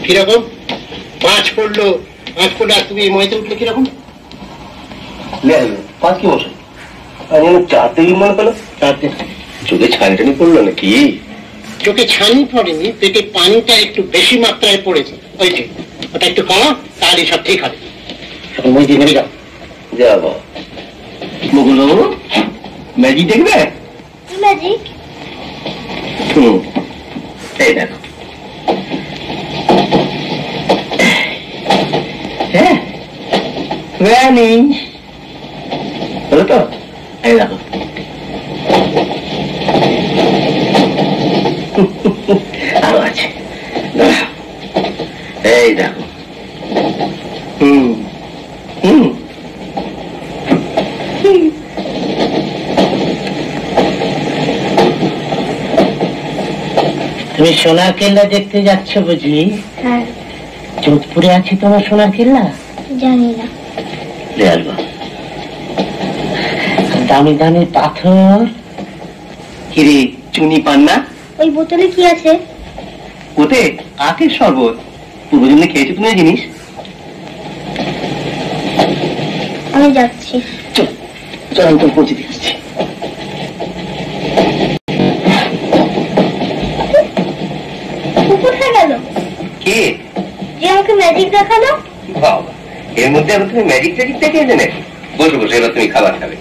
কিরকম পাঁচ পড়লো আর তুমি মইতে উঠলে কিরকম? পাঁচ কি বসে চারটে মনে করলো, চারটে চোখে ছানি পড়লো নাকি? চোখে ছানি পড়েনি, পেটে পানিটা একটু বেশি মাত্রায় পড়েছে, ওই যে ওটা একটু কমা, তাহলে সব ঠিক হবে। এখন মই দিয়ে নেমে যাও। যাবো মুকুল বাবু, ম্যাজিক দেখবে? ম্যাজিক? এই দেখো। হ্যাঁ হলো তো, এই দেখো। আরো আছে, এই দেখো। তুমি সোনার কেল্লা দেখতে যাচ্ছ বুঝি? হ্যাঁ। যোধপুরে আছে তোমার সোনার কেল্লা? জানি না। দামি দামি পাথর। কিরে চুনি পান না? ওই বোতলে কি আছে? ওতে আখের শরবত। পূর্বজন্মে খেয়েছো তুমি এই জিনিস? আমি যাচ্ছি। চল চল, আমি তোর পৌঁছে দিয়ে আসছি। কোথায় গেল? কে? যে আমাকে ম্যাজিক দেখালো। বাবা, এর মধ্যে এখন তুমি ম্যাজিক ট্যাজিক দেখে এসে নাকি? বসো বসো, এবার তুমি খাবার খাবে।